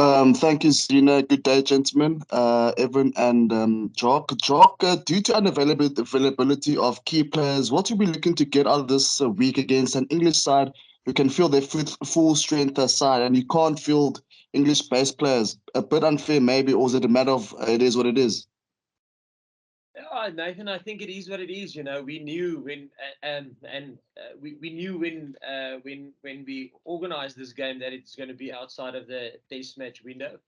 Thank you, Zina. Good day, gentlemen. Evan and Jock. Jock, due to unavailability of key players, what will we looking to get out of this week against an English side who can field their full strength side, and you can't field English-based players? A bit unfair, maybe, or is it a matter of it is what it is? Nathan, I think it is what it is. We knew when, we knew when we organised this game that it's going to be outside of the Test match window,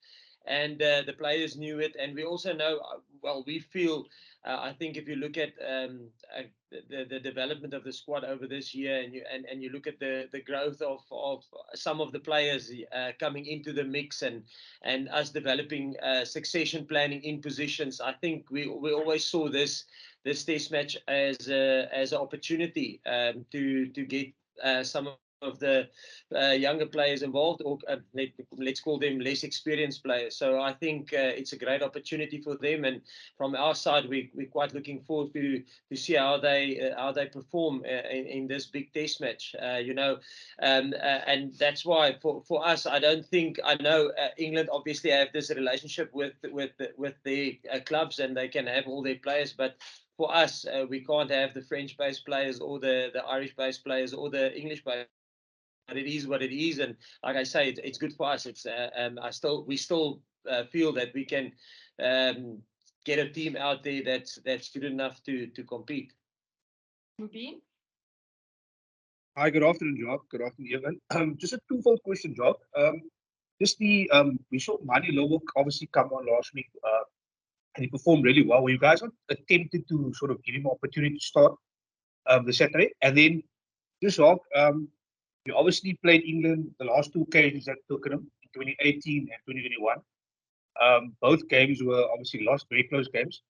and the players knew it, and we also know. Well, we feel. I think if you look at the development of the squad over this year, and you look at the growth of some of the players coming into the mix, and us developing succession planning in positions, I think we always saw this Test match as an opportunity to get some of the younger players involved, or let's call them less experienced players. So I think it's a great opportunity for them, and from our side, we're quite looking forward to see how they perform in this big Test match. And that's why for us, I know England obviously have this relationship with the clubs, and they can have all their players, but for us, we can't have the French-based players or the Irish-based players or the English-based. But it is what it is, and like I say, it's good for us. We still feel that we can get a team out there that's good enough to compete. Rugby. Hi, good afternoon, Jacques. Good afternoon, Evan. Just a twofold question, Jacques. We saw Mani Lobo obviously come on last week, and he performed really well. Were you guys attempted to sort of give him an opportunity to start the Saturday? And then, just Jacques, you obviously played England the last two occasions at Twickenham in 2018 and 2021. Both games were obviously lost, very close games.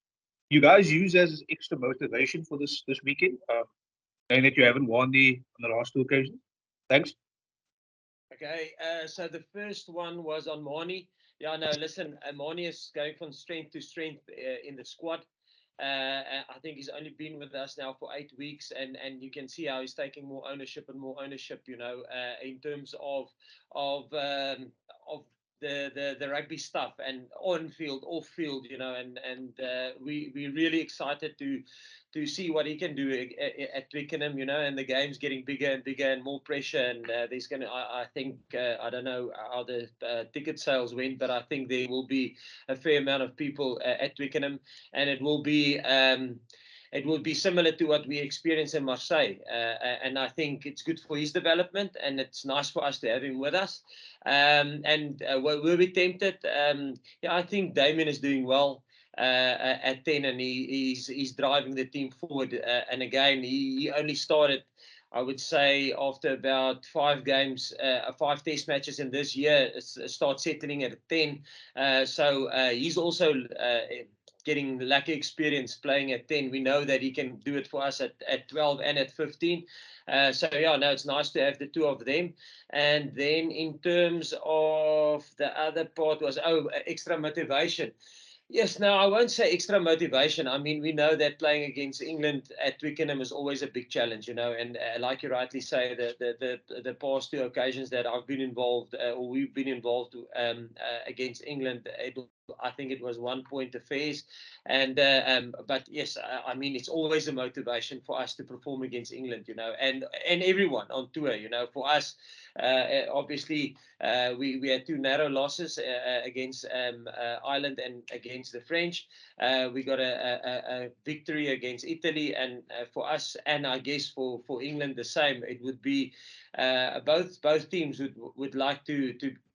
You guys use as extra motivation for this weekend, knowing that you haven't won on the last two occasions? Thanks. Okay, so the first one was on Mani. Yeah, no, listen, Mani is going from strength to strength in the squad. I think he's only been with us now for 8 weeks, and you can see how he's taking more ownership and more ownership. In terms of the rugby stuff, and on field, off field. And we're really excited to see what he can do at Twickenham. And the game's getting bigger and bigger and more pressure. And there's going to, I think, I don't know how the ticket sales went, but I think there will be a fair amount of people at Twickenham, and it will be similar to what we experienced in Marseille. And I think it's good for his development, and it's nice for us to have him with us. Were we tempted? I think Damien is doing well at 10, and he's driving the team forward. And again, he only started, I would say, after about 5 games, 5 Test matches in this year, start settling at 10. So he's also getting lucky experience playing at 10. We know that he can do it for us at 12 and at 15. It's nice to have the two of them. And then in terms of the other part was, extra motivation. Yes, now I won't say extra motivation. I mean, we know that playing against England at Twickenham is always a big challenge, and like you rightly say, the past 2 occasions that I've been involved, or we've been involved against England, I think it was 1 point affairs. But yes, I mean, it's always a motivation for us to perform against England, and everyone on tour. For us, obviously, we had 2 narrow losses against Ireland and against the French. We got a victory against Italy, and for us, and I guess for England the same. It would be both teams would like to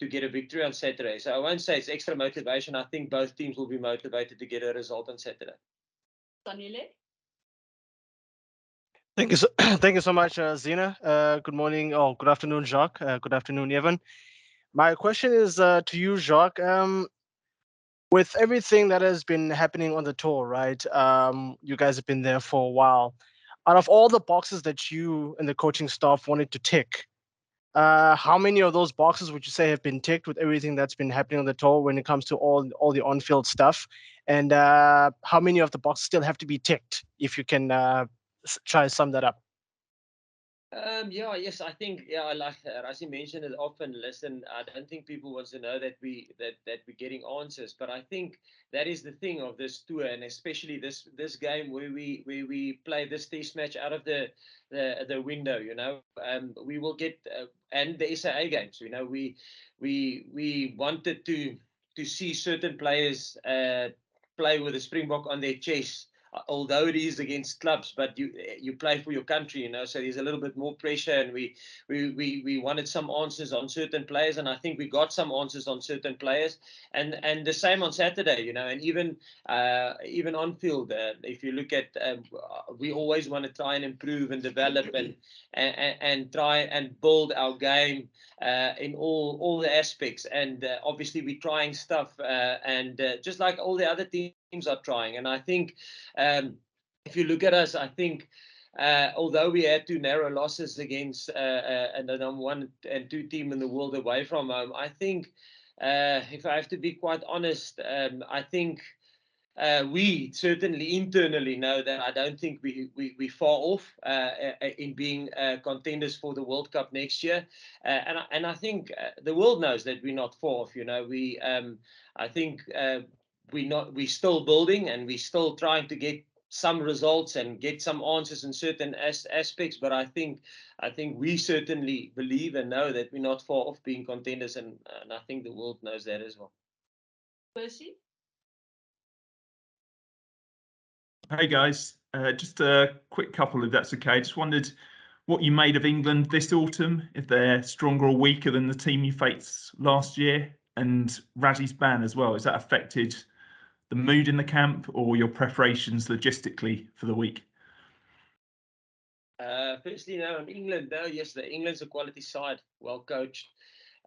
get a victory on Saturday. So I won't say it's extra motivation. I think both teams will be motivated to get a result on Saturday. Sanile? Thank you so much, Zina. Good morning, or good afternoon, Jacques. Good afternoon, Evan. My question is to you, Jacques. With everything that has been happening on the tour, right? You guys have been there for a while. Out of all the boxes that you and the coaching staff wanted to tick, how many of those boxes would you say have been ticked with everything that's been happening on the tour when it comes to all the on-field stuff? And how many of the boxes still have to be ticked, if you can try to sum that up? Yes, I think like Rassie mentioned it often. Listen, I don't think people want to know that we're getting answers, but I think that is the thing of this tour, and especially this game where we play this test match out of the window. We will get and the SAA games. We wanted to see certain players play with a Springbok on their chest, although it is against clubs, but you play for your country, so there's a little bit more pressure, and we wanted some answers on certain players, and I think we got some answers on certain players, and the same on Saturday, and even on field, if you look at, we always want to try and improve and develop and try and build our game in all the aspects, and obviously we're trying stuff, and just like all the other teams are trying, and I think if you look at us, I think although we had 2 narrow losses against the number 1 and 2 team in the world away from home, I think if I have to be quite honest, I think we certainly internally know that I don't think we far off in being contenders for the World Cup next year, and I think the world knows that we're not far off. I think we're still building, and we're still trying to get some results and get some answers in certain aspects, but I think we certainly believe and know that we're not far off being contenders, and I think the world knows that as well. Percy? Hey guys, just a quick couple if that's okay. Just wondered what you made of England this autumn, if they're stronger or weaker than the team you faced last year, and Rassie's ban as well. Has that affected the mood in the camp or your preparations logistically for the week? Firstly, now in England, yes, England's a quality side, well coached,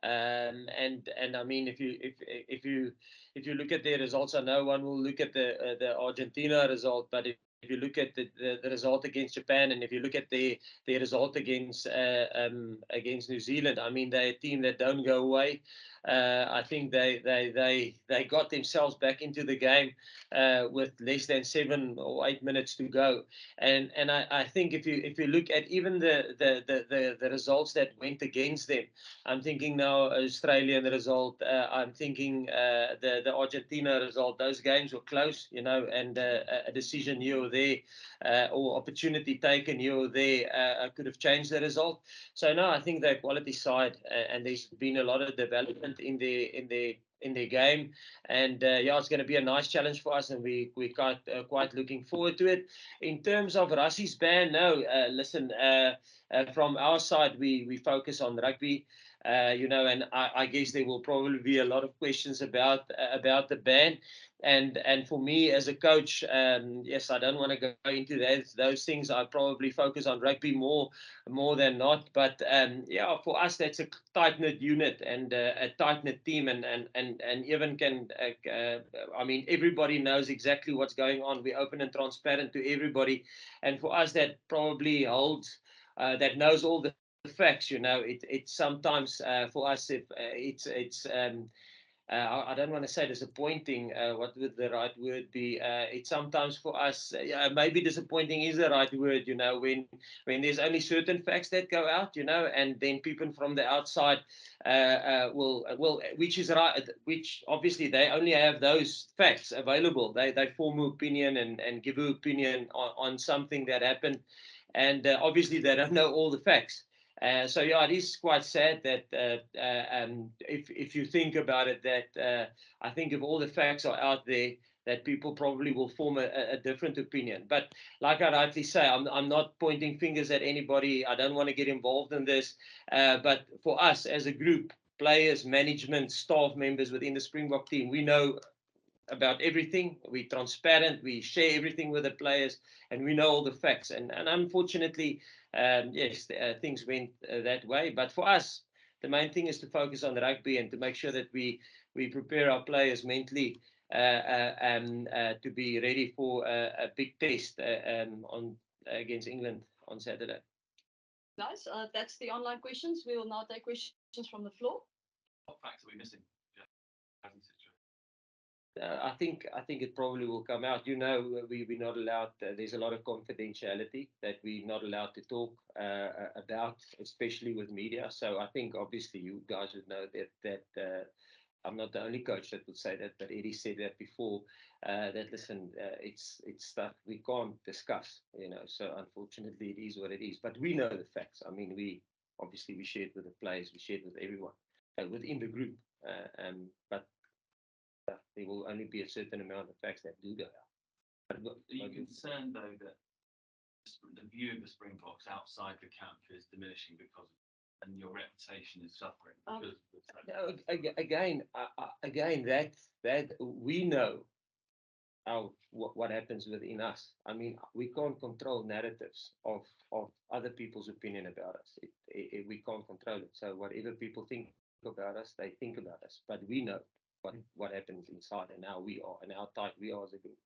and I mean, if you look at their results, I know one will look at the Argentina result, but if you look at the result against Japan, and if you look at their result against New Zealand, I mean, they're a team that don't go away. I think they got themselves back into the game with less than 7 or 8 minutes to go, and I think if you look at even the results that went against them, I'm thinking now Australian result, I'm thinking the Argentina result. Those games were close, and a decision here or there, or opportunity taken here or there, could have changed the result. So no, I think they're quality side, and there's been a lot of development in their game, and it's going to be a nice challenge for us, and we're quite looking forward to it. In terms of Rassie's ban, no, listen, from our side, we focus on rugby. And I guess there will probably be a lot of questions about the ban, and for me as a coach, yes, I don't want to go into those things. I probably focus on rugby more than not, but for us that's a tight-knit unit and a tight-knit team, and even can I mean, everybody knows exactly what's going on. We're open and transparent to everybody, and for us that probably holds that knows all the facts. It's sometimes for us, if it's I don't want to say disappointing. What would the right word be? It's sometimes for us, maybe disappointing is the right word. When there's only certain facts that go out, and then people from the outside will, which is right, which obviously they only have those facts available. They form an opinion and give an opinion on something that happened, and obviously they don't know all the facts. So it is quite sad that if you think about it, that I think if all the facts are out there, that people probably will form a different opinion. But like I rightly say, I'm not pointing fingers at anybody. I don't want to get involved in this. But for us as a group, players, management, staff members within the Springbok team, we know about everything. We're transparent. We share everything with the players, and we know all the facts. And unfortunately, yes, things went that way. But for us, the main thing is to focus on rugby and to make sure that we prepare our players mentally to be ready for a big test against England on Saturday. Nice. That's the online questions. We will now take questions from the floor. What facts are we missing? I think it probably will come out. You know, we're not allowed. There's a lot of confidentiality that we're not allowed to talk about, especially with media. So I think obviously you guys would know that I'm not the only coach that would say that, but Eddie said that before. That listen, it's stuff we can't discuss. You know, so unfortunately it is what it is. But we know the facts. I mean, we shared with the players, we shared with everyone within the group. But there will only be a certain amount of facts that do go out. Are you concerned though that the view of the Springboks outside the camp is diminishing and your reputation is suffering because of again, that we know what happens within us. I mean, we can't control narratives of other people's opinion about us. We can't control it. So whatever people think about us, they think about us. But we know what happens inside and how we are and how tight we are as a group.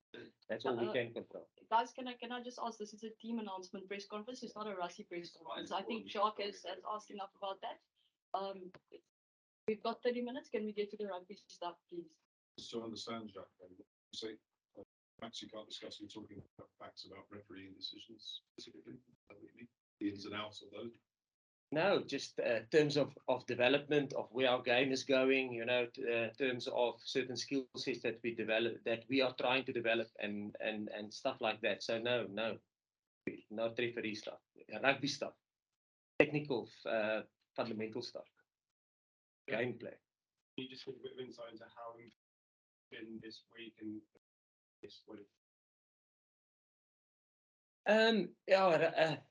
That's all we can control. Guys, can I just ask, this is a team announcement press conference, it's not a Rassie press conference. I think Jacques has asked enough about that. We've got 30 minutes. Can we get to the rugby stuff, please? Just to understand, Jacques, you say facts you can't discuss, you're talking about facts about refereeing decisions specifically. Is that what you mean? The ins and outs of those? No, just terms of development of where our game is going, you know, terms of certain skill sets that we develop, that we are trying to develop and stuff like that. So no referee stuff, rugby stuff, technical, fundamental stuff, gameplay. Can you just give a bit of insight into how you've been this week and this week?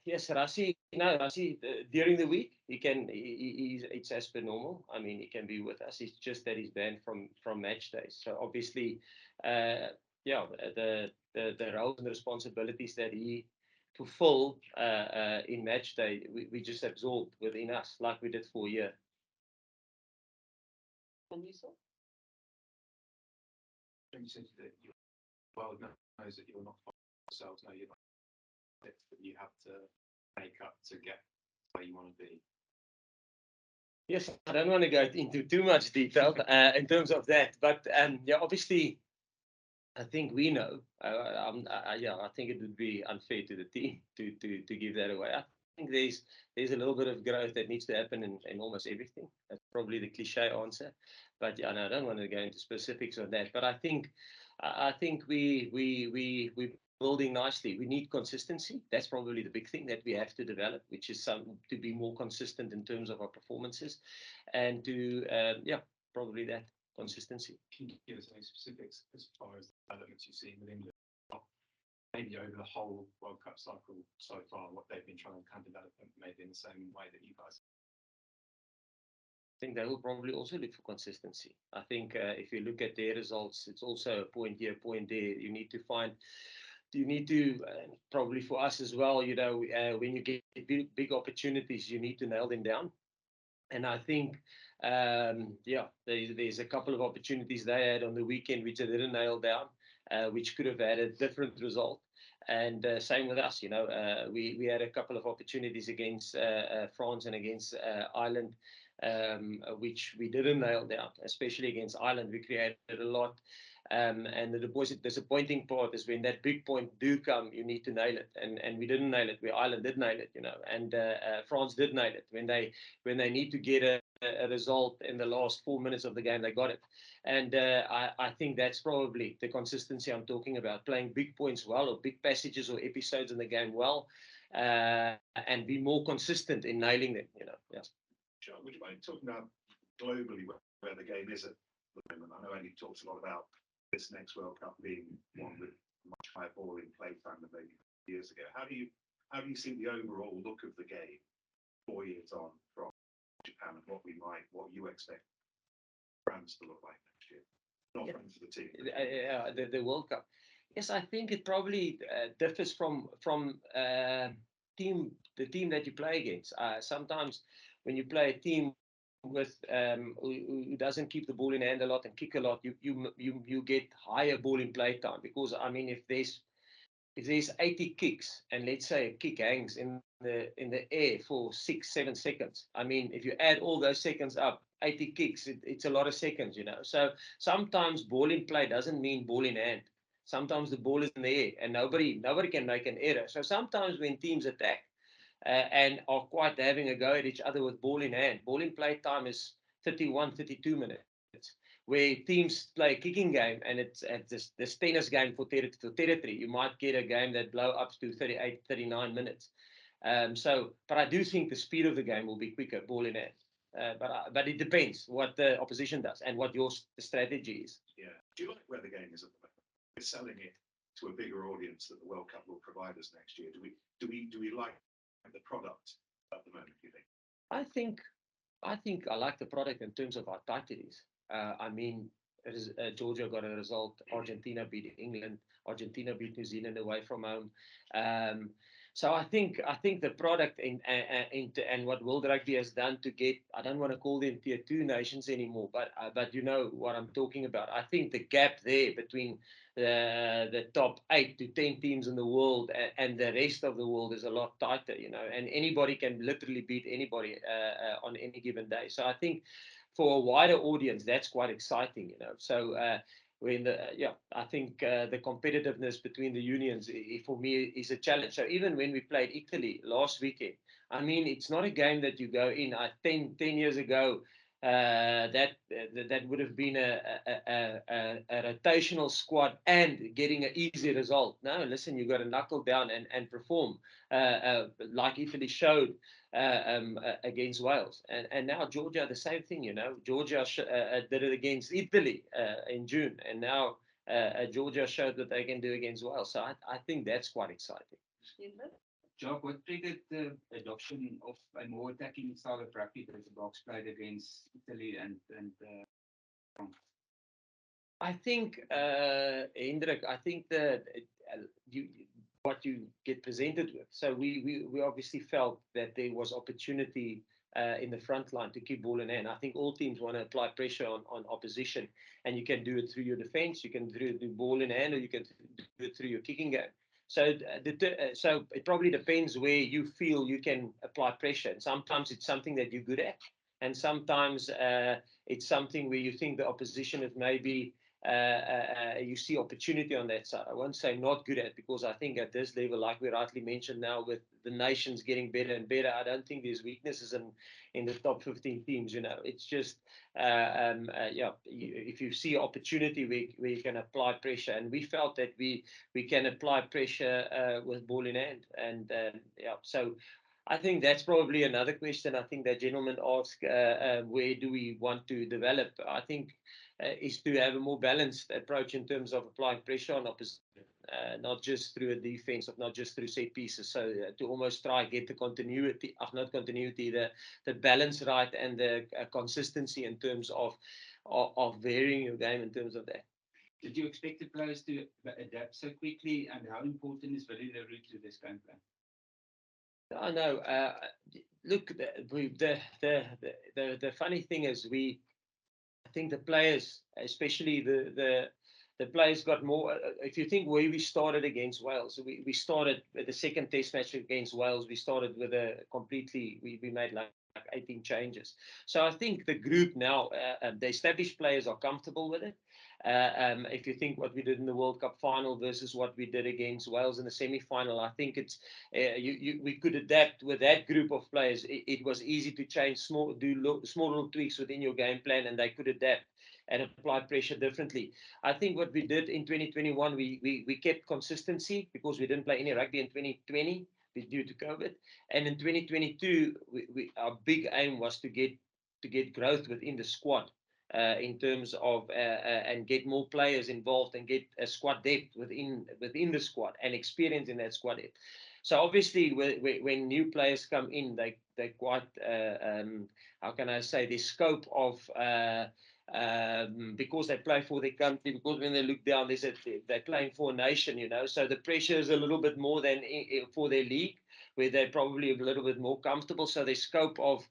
Yes, Rassie. No, Rassie. During the week, it's as per normal. I mean, he can be with us. It's just that he's banned from match days. So obviously, the roles and responsibilities that he fulfill in match day, we just absorbed within us, like we did for a year. And you saw? You said that you knows that you're not yourselves. No, you're not. That you have to make up to get where you want to be. Yes, I don't want to go into too much detail in terms of that, but yeah, obviously, I think we know. I think it would be unfair to the team to give that away. I think there's a little bit of growth that needs to happen in almost everything. That's probably the cliche answer, but yeah, no, I don't want to go into specifics on that. But I think we building nicely. We need consistency. That's probably the big thing that we have to develop, which is to be more consistent in terms of our performances, and to probably that consistency. Can you give us any specifics as far as the developments you've seen with England, maybe over the whole World Cup cycle so far, what they've been trying to kind of develop, maybe in the same way that you guys? I think they will probably also look for consistency. I think if you look at their results, it's also a point here, point there. You need to probably for us as well, you know, when you get big opportunities, you need to nail them down. And I think, there's a couple of opportunities they had on the weekend which they didn't nail down, which could have had a different result. And same with us, you know, we had a couple of opportunities against France and against Ireland, which we didn't nail down, especially against Ireland. We created a lot. And the disappointing part is when that big point do come, you need to nail it, and we didn't nail it. Where Ireland did nail it, you know, and France did nail it when they need to get a result in the last 4 minutes of the game, they got it. And I think that's probably the consistency I'm talking about: playing big points well, or big passages or episodes in the game well, and be more consistent in nailing them. You know, yeah. Sure. Would you mind talking about globally where the game is at the moment? I know Andy talks a lot about this next World Cup being one with much higher ball in play time than maybe years ago. How do you see the overall look of the game 4 years on from Japan, and what you expect France to look like next year? Not France for the team. The World Cup. Yes, I think it probably differs from the team that you play against. Sometimes when you play a team with who doesn't keep the ball in hand a lot and kick a lot, you get higher ball in play time, because I mean, if there's 80 kicks and let's say a kick hangs in the air for 6-7 seconds. I mean, if you add all those seconds up, 80 kicks, it's a lot of seconds, So sometimes ball in play doesn't mean ball in hand. Sometimes the ball is in the air and nobody can make an error. So sometimes when teams attack and are quite having a go at each other with ball in hand, ball in play time is 31, 32 minutes. Where teams play a kicking game and it's this tennis game for territory, you might get a game that blow up to 38, 39 minutes. But I do think the speed of the game will be quicker, ball in hand. But it depends what the opposition does and what your strategy is. Yeah. Do you like where the game is at the moment? We're selling it to a bigger audience that the World Cup will provide us next year. Do we like the product at the moment, do you think? I think I like the product in terms of how tight it is. I mean, Georgia got a result. Argentina beat England. Argentina beat New Zealand away from home. So I think the product and what World Rugby has done to get, I don't want to call them tier 2 nations anymore, but you know what I'm talking about. I think the gap there between the top 8 to 10 teams in the world and the rest of the world is a lot tighter, and anybody can literally beat anybody on any given day. So I think for a wider audience, that's quite exciting, So I think the competitiveness between the unions, for me, is a challenge. So even when we played Italy last weekend, I mean, it's not a game that you go in. 10 years ago, that would have been a rotational squad and getting an easy result. No, listen, you got to knuckle down and perform like Italy showed against Wales. And now Georgia, the same thing, Georgia did it against Italy in June, and now Georgia showed that they can do against Wales. So I think that's quite exciting. Jacques, what triggered the adoption of a more attacking style of rugby that the Boks played against Italy and France? I think, Hendrik, I think that what you get presented with. So we obviously felt that there was opportunity in the front line to keep ball in hand. I think all teams want to apply pressure on opposition, and you can do it through your defense, you can do ball in hand, or you can do it through your kicking game. So it probably depends where you feel you can apply pressure. And sometimes it's something that you're good at, and sometimes it's something where you think the opposition is maybe you see opportunity on that side. I won't say not good at, because I think at this level, like we rightly mentioned now, with the nations getting better and better, I don't think there's weaknesses in the top 15 teams. It's just if you see opportunity where you can apply pressure, and we felt that we can apply pressure with ball in hand, and so I think that's probably another question. I think that gentleman asked, where do we want to develop? I think is to have a more balanced approach in terms of applying pressure on opposition, not just through a defense, or not just through set pieces. So to almost try and get the continuity, not continuity, the balance right, and the consistency in terms of varying your game in terms of that. Did you expect the players to adapt so quickly, and how important is really the route to this game plan? I know. Look, the funny thing is, I think the players, especially the players, got more. If you think where we started against Wales, we started with the second test match against Wales. We started with we made like 18 changes. So I think the group now, the established players are comfortable with it. If you think what we did in the World Cup final versus what we did against Wales in the semi-final, I think it's we could adapt with that group of players. It was easy to change small little tweaks within your game plan, and they could adapt and apply pressure differently. I think what we did in 2021, we kept consistency, because we didn't play any rugby in 2020 due to COVID, and in 2022, our big aim was to get growth within the squad. In terms of and get more players involved, and get a squad depth within the squad, and experience in that squad depth. So obviously, when new players come in, they quite how can I say, the scope of because they play for their country, because when they look down, they're playing for a nation, So the pressure is a little bit more than for their league, where they're probably a little bit more comfortable. So the scope of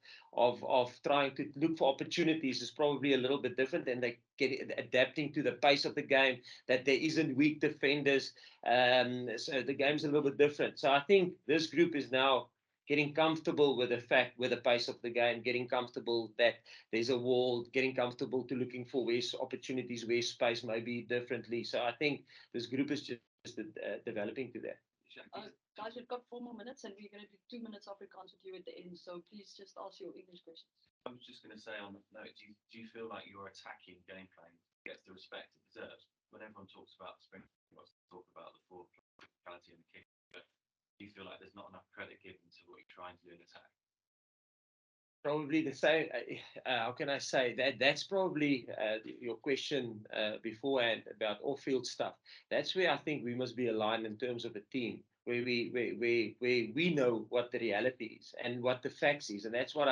trying to look for opportunities is probably a little bit different, and they get adapting to the pace of the game, that there isn't weak defenders. So the game's a little bit different. So I think this group is now getting comfortable with the pace of the game, getting comfortable that there's a wall, getting comfortable to looking for where opportunities, where space may be differently. So I think this group is just developing to that. Guys, we've got 4 more minutes, and we're going to do 2 minutes Afrikaans with you at the end. So please just ask your English questions. I was just going to say on that note, do you feel like your attacking game plan gets the respect it deserves? When everyone talks about the Springboks, talk about the forward physicality and the kick, but do you feel like there's not enough credit given to what you're trying to do in attack? Probably the same. How can I say that? That's probably your question beforehand about off-field stuff. That's where I think we must be aligned in terms of a team, where we know what the reality is and what the facts is, and that's what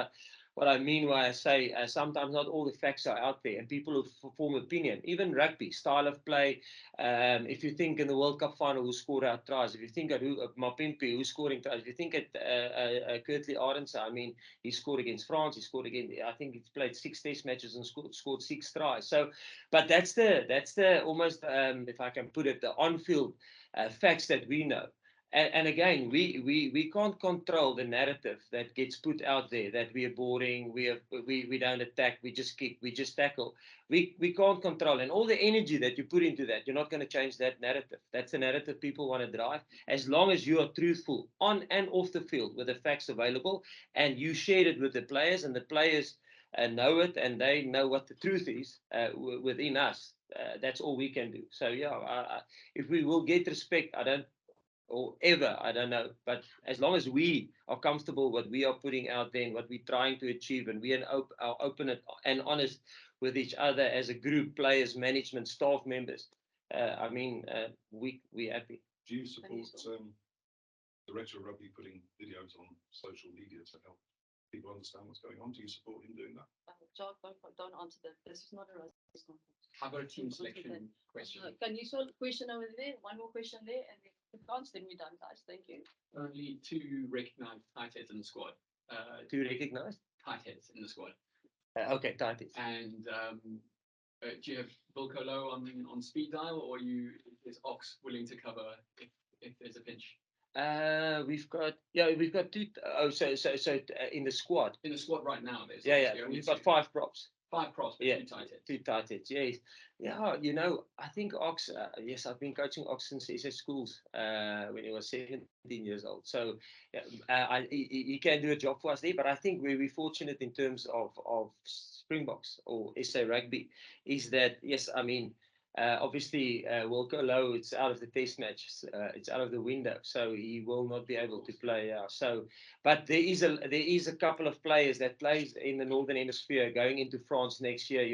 I mean when I say sometimes not all the facts are out there, and people will form opinion. Even rugby style of play. If you think in the World Cup final who scored our tries, if you think at Mapimpi who's scoring tries, if you think at Kurtley Arendse, I mean, he scored against France. He scored again. I think he's played 6 test matches and scored 6 tries. So, but that's the almost if I can put it, the on-field facts that we know. And again, we can't control the narrative that gets put out there that we are boring, we don't attack, we just kick, we just tackle. We can't control, and all the energy that you put into that, you're not going to change that narrative. That's the narrative people want to drive. As long as you are truthful on and off the field with the facts available, and you share it with the players, and the players know it, and they know what the truth is within us. That's all we can do. So yeah, if we will get respect, or ever, I don't know. But as long as we are comfortable what we are putting out there and what we're trying to achieve, and we are open and honest with each other as a group, players, management, staff members, we're happy. Do you support the Director of Rugby putting videos on social media to help people understand what's going on? Do you support him doing that? Jacques, don't answer that. This is not a race conference. How about a team selection question? Can you solve a question over there? One more question there, and if you can't, then we're done, guys. Thank you. Only 2 recognized tight heads in the squad. 2 recognized tight heads in the squad. Okay, tight heads. And do you have Wilco Low on speed dial, or is Ox willing to cover if there's a pinch? We've got 2. So in the squad. In the squad right now, there's we've got 5 props. 5 props, but 2 tight heads. 2 tight heads, yes. Yeah, I think Ox, yes, I've been coaching Ox since he said schools when he was 17 years old. So he can do a job for us there, but I think we're fortunate in terms of Springboks or SA Rugby is that, yes, I mean, obviously, Wilco Low, it's out of the test match. It's out of the window, so he will not be able to play. But there is a couple of players that plays in the Northern Hemisphere going into France next year.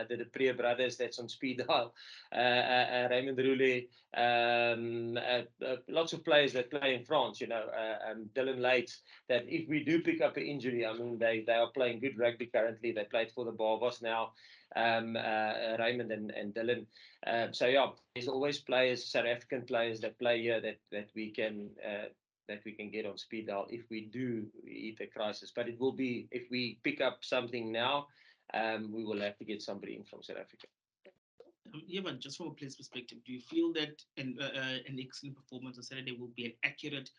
The Depree brothers that's on speed dial, Raymond Roulet, lots of players that play in France. Dylan Lates. That if we do pick up an injury, I mean they are playing good rugby currently. They played for the Barbos now. Raymond and Dylan. There's always players, South African players that play here that we can get on speed dial if we do hit a crisis. But it will be if we pick up something now, we will have to get somebody in from South Africa. Yeah, but just from a player's perspective, do you feel that an excellent performance on Saturday will be an accurate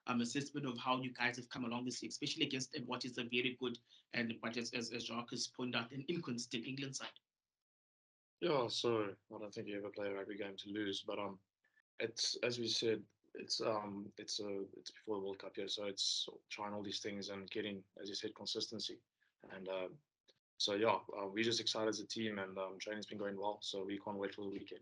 assessment of how you guys have come along this year, especially against what is a very good and what is, as Jacques has pointed out, an inconsistent England side? Yeah, so I don't think you ever play a rugby game to lose, but it's, as we said, it's before the World Cup here, so it's trying all these things and getting, as you said, consistency. And we're just excited as a team, and training's been going well, so we can't wait for the weekend.